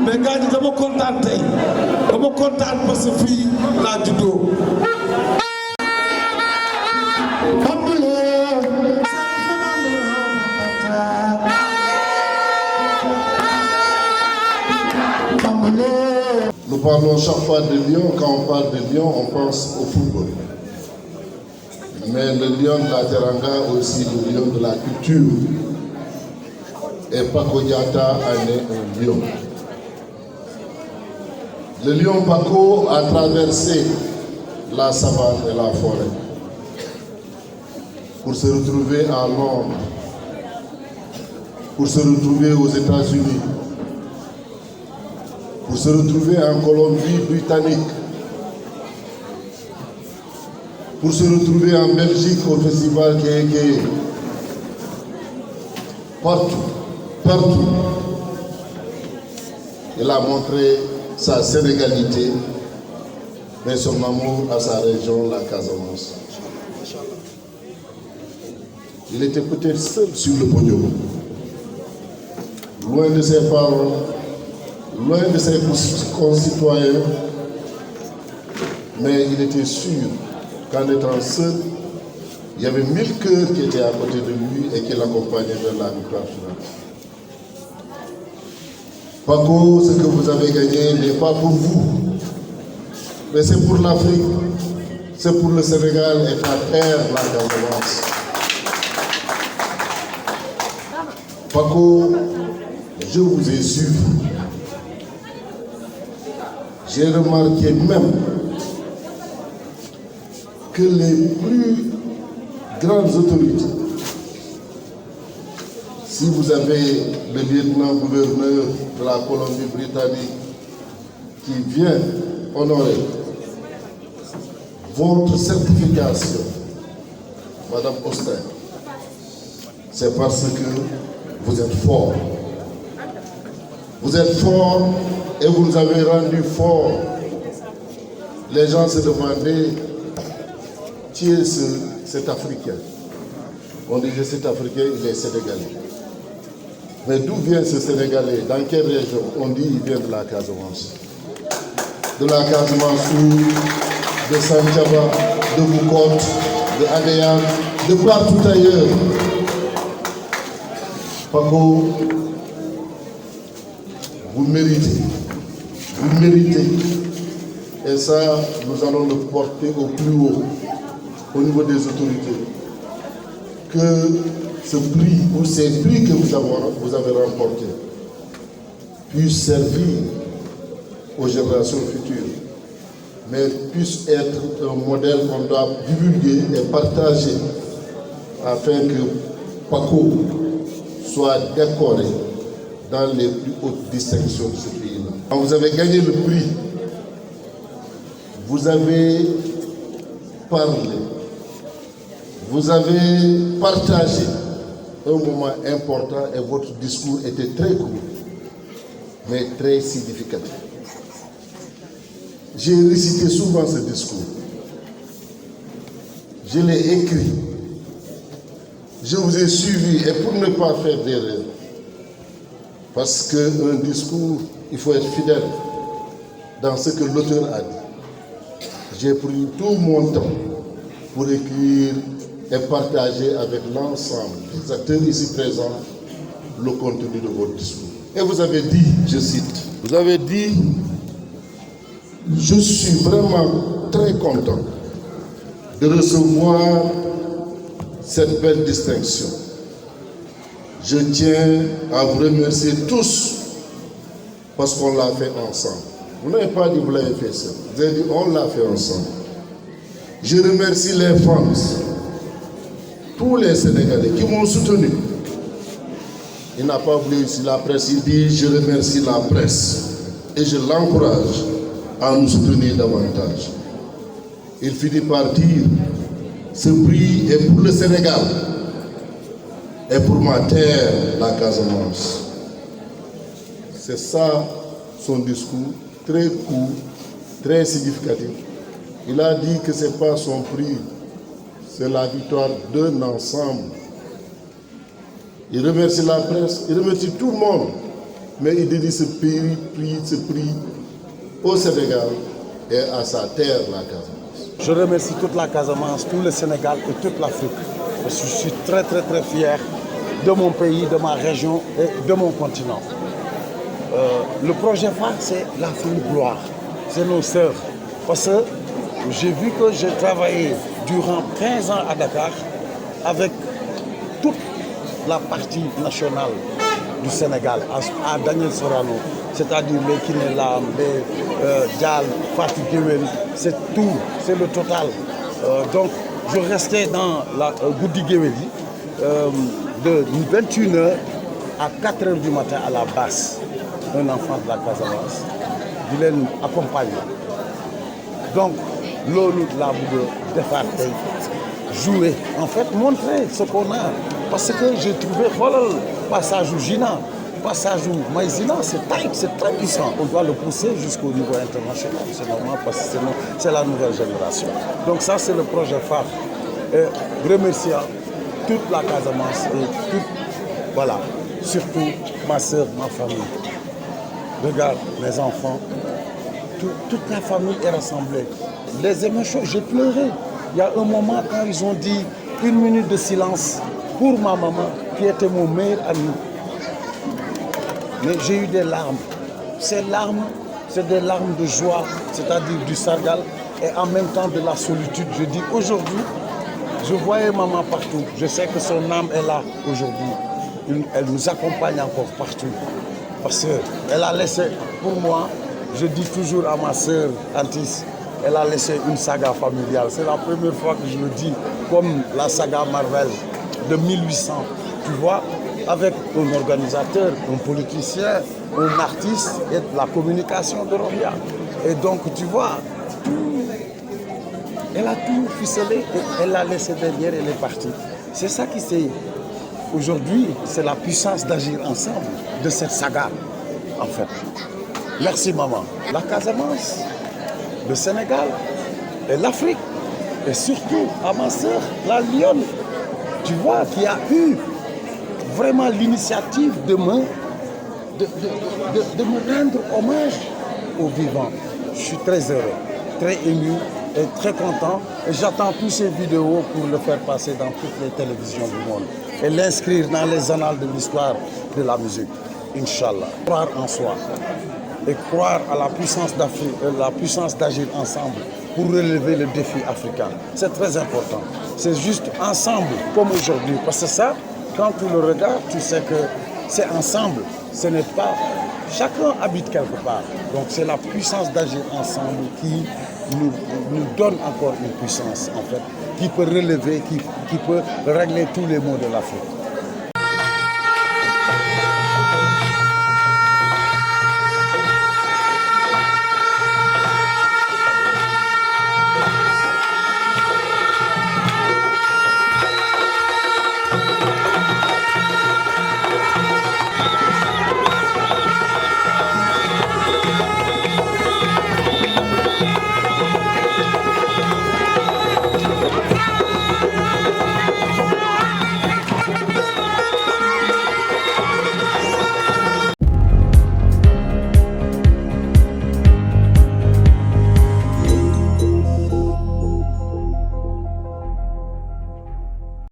mais gars yi dama kontaan tey dama kontaan parce que fii laa juddoo. Nous parlons chaque fois de Lyon. Quand on parle de Lyon, on pense au football. Mais le lion de la Teranga, aussi le lion de la culture. Et Paco Diatta en est un lion. Le lion Paco a traversé la savane et la forêt pour se retrouver à Londres, pour se retrouver aux États-Unis, pour se retrouver en Colombie-Britannique, pour se retrouver en Belgique au festival Kéké. Partout, il a montré sa sénégalité, mais son amour à sa région, la Casamance. Il était peut-être seul sur le podium, loin de ses parents, loin de ses concitoyens, mais il était sûr qu'en étant seul, il y avait 1000 cœurs qui étaient à côté de lui et qui l'accompagnaient vers la victoire finale. Paco, ce que vous avez gagné n'est pas pour vous, mais c'est pour l'Afrique, c'est pour le Sénégal et ta terre, la Casamance. Paco, je vous ai suivi. J'ai remarqué même que les plus grandes autorités, si vous avez le lieutenant-gouverneur de la Colombie-Britannique qui vient honorer votre certification, Madame Auster, c'est parce que vous êtes fort. Vous êtes fort et vous nous avez rendu fort. Les gens se demandaient qui est cet Africain. On disait cet Africain, il est sénégalais. Mais d'où vient ce Sénégalais? Dans quelle région? On dit il vient de la Casamance. De la Casamance ou de Santhiaba, de Boucotte, de Adéane, de partout ailleurs. Paco, vous méritez. Vous méritez. Et ça, nous allons le porter au plus haut, au niveau des autorités. Que ce prix ou ces prix que vous avez remportés puissent servir aux générations futures, mais puissent être un modèle qu'on doit divulguer et partager afin que Paco soit décoré dans les plus hautes distinctions de ce pays-là. Quand vous avez gagné le prix, vous avez parlé, vous avez partagé un moment important et votre discours était très court, mais très significatif. J'ai récité souvent ce discours. Je l'ai écrit. Je vous ai suivi et pour ne pas faire d'erreur, parce qu'un discours, il faut être fidèle dans ce que l'auteur a dit. J'ai pris tout mon temps pour écrire et partager avec l'ensemble des acteurs ici présents le contenu de votre discours. Et vous avez dit, je cite, vous avez dit, je suis vraiment très content de recevoir cette belle distinction. Je tiens à vous remercier tous parce qu'on l'a fait ensemble. Vous n'avez pas dit que vous l'avez fait seul. Vous avez dit on l'a fait ensemble. Je remercie les femmes, tous les Sénégalais qui m'ont soutenu. Il n'a pas voulu ici la presse, il dit je remercie la presse et je l'encourage à nous soutenir davantage. Il finit par dire ce prix est pour le Sénégal et pour ma terre, la Casamance. C'est ça son discours, très court, très significatif. Il a dit que ce n'est pas son prix, c'est la victoire d'un ensemble. Il remercie la presse, il remercie tout le monde mais il dédie ce prix au Sénégal et à sa terre, la Casamance. Je remercie toute la Casamance, tout le Sénégal et toute l'Afrique. Je suis très fier de mon pays, de ma région et de mon continent. Le projet phare, c'est l'Afrique Gloire. C'est nos sœurs. Parce que j'ai vu que j'ai travaillé durant 15 ans à Dakar avec toute la partie nationale du Sénégal, à Daniel Sorano, c'est-à-dire les Kinélam, les Dial, Fatih Guewel, c'est tout, c'est le total. Donc je restais dans la Goudi Gueweli de 21h à 4h du matin à la basse, un enfant de la Casamance, il les accompagne. Donc, l'eau la de faire jouer, en fait, montrer ce qu'on a. Parce que j'ai trouvé, voilà, le passage au Gina, passage au Maïzina, c'est très puissant. On doit le pousser jusqu'au niveau international, c'est normal, parce que c'est la nouvelle génération. Donc ça, c'est le projet phare. Et remerciant toute la Casamance et toute, voilà, surtout ma soeur, ma famille. Regarde, mes enfants, toute la famille est rassemblée. Les émotions, j'ai pleuré. Il y a un moment quand ils ont dit 1 minute de silence pour ma maman, qui était mon meilleur ami. Mais j'ai eu des larmes. Ces larmes, c'est des larmes de joie, c'est-à-dire du sargal, et en même temps de la solitude. Je dis aujourd'hui, je voyais maman partout. Je sais que son âme est là aujourd'hui. Elle nous accompagne encore partout. Parce qu'elle a laissé, pour moi, je dis toujours à ma sœur Antis, elle a laissé une saga familiale. C'est la première fois que je le dis, comme la saga Marvel de 1800. Tu vois, avec un organisateur, un politicien, un artiste et la communication de Rohia. Et donc, tu vois, elle a tout ficelé et elle l'a laissé derrière, elle est partie. C'est ça qui s'est... Aujourd'hui, c'est la puissance d'agir ensemble de cette saga, en fait. Merci maman. La Casamance, le Sénégal et l'Afrique, et surtout à ma soeur, la Lionne, tu vois, qui a eu vraiment l'initiative de me rendre hommage aux vivants. Je suis très heureux, très ému et très content. Et j'attends toutes ces vidéos pour le faire passer dans toutes les télévisions du monde et l'inscrire dans les annales de l'histoire de la musique. Inch'Allah. Croire en soi et croire à la puissance d'Afrique, la puissance d'agir ensemble pour relever le défi africain. C'est très important. C'est juste ensemble, comme aujourd'hui. Parce que ça, quand tu le regardes, tu sais que c'est ensemble. Ce n'est pas... Chacun habite quelque part. Donc c'est la puissance d'agir ensemble qui nous donne encore une puissance, en fait, qui peut relever, qui peut régler tous les maux de l'Afrique.